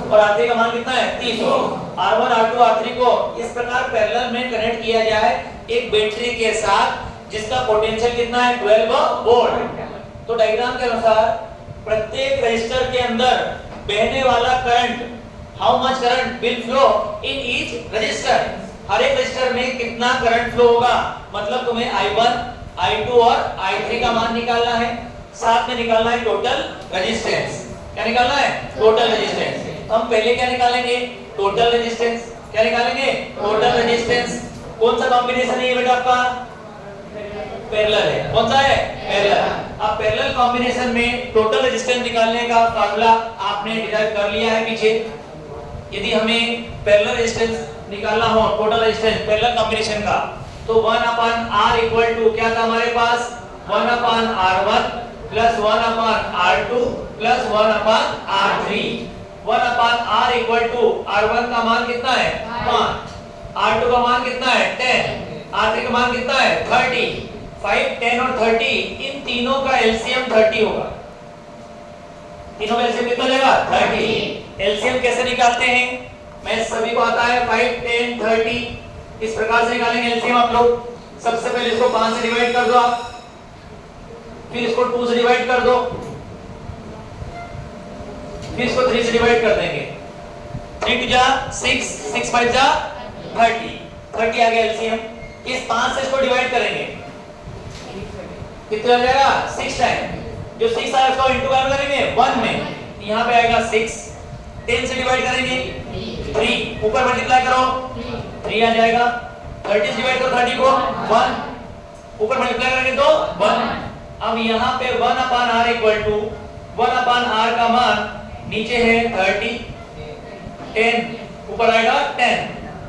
और R3 का मान कितना है 300। R1 R2 R3 को इस प्रकार पैरेलल में कनेक्ट किया जाए एक बैटरी के साथ जिसका पोटेंशियल कितना है 12 वोल्ट। तो डायग्राम के अनुसार प्रत्येक रजिस्टर के अंदर बहने वाला current, how much current will flow in each register, हर एक रजिस्टर में कितना करंट फ्लो होगा, मतलब तुम्हें I1 I2 और I3 का मान निकालना है, साथ में निकालना है टोटल रेजिस्टेंस। क्या निकालना है? Total resistance. हम पहले क्या निकालेंगे? Total resistance. क्या निकालेंगे? Total resistance. कौन सा कॉम्बिनेशन है ये बेटा आपका? पैरेलल है। कौन सा है? पैरेलल। अब पैरेलल कॉम्बिनेशन में टोटल रेजिस्टेंस निकालने का फार्मूला आपने डिराइव कर लिया है पीछे। यदि हमें पैरेलल रेजिस्टेंस निकालना हो, टोटल रेजिस्टेंस पैरेलल कॉम्बिनेशन का, तो 1/R इक्वल टू क्या था हमारे पास? 1/R1 plus 1/R2 plus 1/R3। 1/R equal to R1 का मान कितना है 5, R2 का मान कितना है 10, R3 का मान कितना है 30। 5, 10 और 30 इन तीनों का एलसीएम 30 होगा। तीनों का एलसीएम कितना लेगा? 30। एलसीएम कैसे निकालते हैं? मैं सभी को आता है 5, 10, 30 इस प्रकार से निकालेंगे एलसीएम आप लोग। सबसे पहले इसको 5 से डिवाइड कर दो आप, फिर इसको 2 से डिवाइड कर दो, फिर इसको 3 से डिवाइड कर देंगे। 3 2 जा 6, 6 5 जा 30, 30 आ गया एलसीएम। इस 5 से इसको डिवाइड करेंगे, कितना आ जाएगा? 6 टाइम। जो 6 आया उसको इनटू कर करेंगे 1 में, यहां पे आएगा 6। 10 से डिवाइड करेंगे 3, ऊपर मल्टीप्लाई करो 3 आ जाएगा। 30 से डिवाइड करो 30 को 1, ऊपर मल्टीप्लाई करेंगे तो 1। अब यहाँ पे 1/R इक्वल टू 1/R का मान नीचे है 30, 10 ऊपर आएगा 10,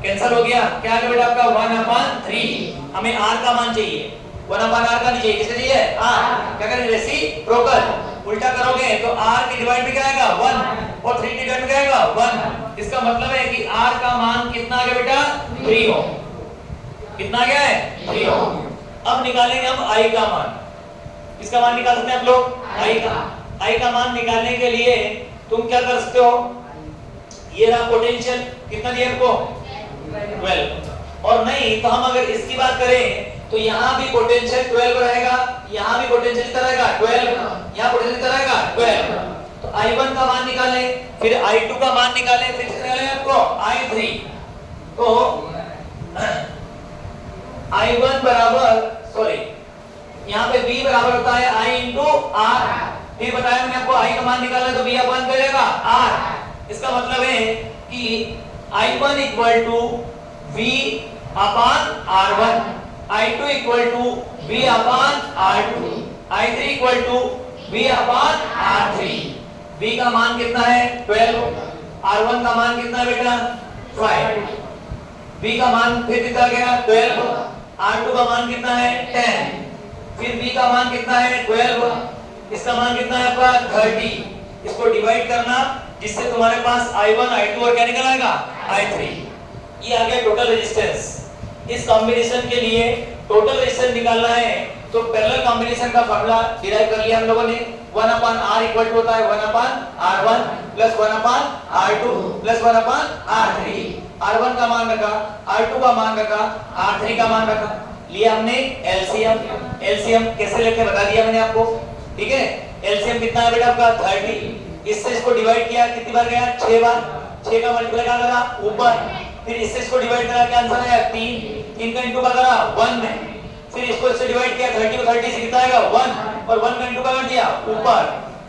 कैंसिल हो गया। क्या आ गया बेटा आपका 1/3। हमें R का मान चाहिए, 1/R का नहीं चाहिए, किसका चाहिए? R। क्या करेंगे? रेसिप्रोकल, उल्टा करोगे तो R के डिवाइड में क्या आएगा 1 और 3 के डिवाइड में क्या आएगा 1। इसका मतलब है कि R का मान कितना आ गया बेटा? 3 हो। कितना गया है? 3 हो। अब निकालेंगे हम I का मान। इसका मान निकाल सकते हैं आप लोग? I का मान निकालने के लिए तुम क्या कर सकते हो? ये रहा पोटेंशियल, कितना दिया आपको? 12। और नहीं तो हम अगर इसकी बात करें तो यहाँ भी पोटेंशियल 12 रहेगा, यहाँ भी पोटेंशियल कितना रहेगा 12, यहाँ पोटेंशियल कितना रहेगा 12। तो I1 का मान निकालें, फिर I2 का मान निकालें, फिर कितना निकालें आपको? I3। तो I1 बराबर, सॉरी यहाँ पे V बराबर होता है I इंटू R। फिर बताया मैंने आपको I का मान निकालना है तो V अपन करेगा R। इसका मतलब है कि I1 equal to V upon R1, I2 equal to V upon R2, I3 equal to V upon R3। V का मान कितना है 12, R1 का मान कितना है बेटा 5, V का मान फिर कितना गया 12, R2 का मान कितना है 10, फिर V का मान कितना है 12, इसका मान कितना है आपका 30। इसको डिवाइड करना जिससे तुम्हारे पास I1 I2 और क्या निकल आएगा I3। ये आ गया टोटल रेजिस्टेंस। इस कॉम्बिनेशन के लिए टोटल रेजिस्टेंस निकालना है तो पैरेलल कॉम्बिनेशन का फार्मूला डिराइव कर लिया हम लोगों ने। 1/R इक्वल टू होता है 1/R1 plus 1/R2 plus 1/R3। R1 का मान रखा, R2 का मान रखा, R3 का मान रखा, लिया हमने एलसीएम। एलसीएम कैसे लेते बता दिया मैंने आपको, ठीक है। एलसीएम कितना है बेटा आपका 30। इससे इसको डिवाइड किया कितनी बार गया 6 बार, 6 का मल्टीप्लाई क्या करा ऊपर, फिर इससे इसको डिवाइड करा क्या आंसर आया 3 का इंटू का करा 1 में, फिर इसको इससे डिवाइड किया 30 को 30 से कितना आएगा 1 और 1 का इंटू का कर दिया ऊपर,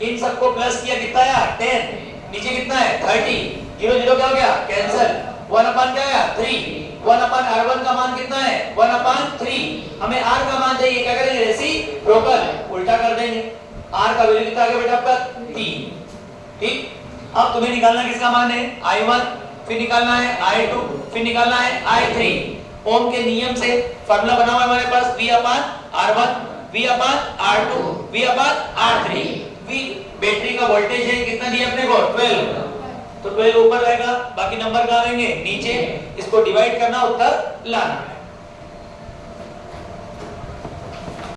इन सबको प्लस किया कितना आया 10, नीचे कितना है 30, 0 0 क्या हो गया कैंसिल, 1/क्या आया 3। 1/R1 का मान कितना है 1/3। हमें R का मान चाहिए, क्या करेंगे रेसिप्रोकल, उल्टा कर देंगे। R का वैल्यू कितना आ गया बेटा आपका 3, ठीक। अब तुम्हें निकालना किसका मान है I1, फिर निकालना है I2, फिर निकालना है I3। ओम के नियम से फार्मूला बना हुआ है हमारे पास V/R1, V/R2, V/R3। V battery का वोल्टेज है कितना दिया अपने को 12, तो 12 ऊपर रहेगा, बाकी नंबर कहाँ रहेंगे नीचे। इसको डिवाइड करना, उत्तर लाना।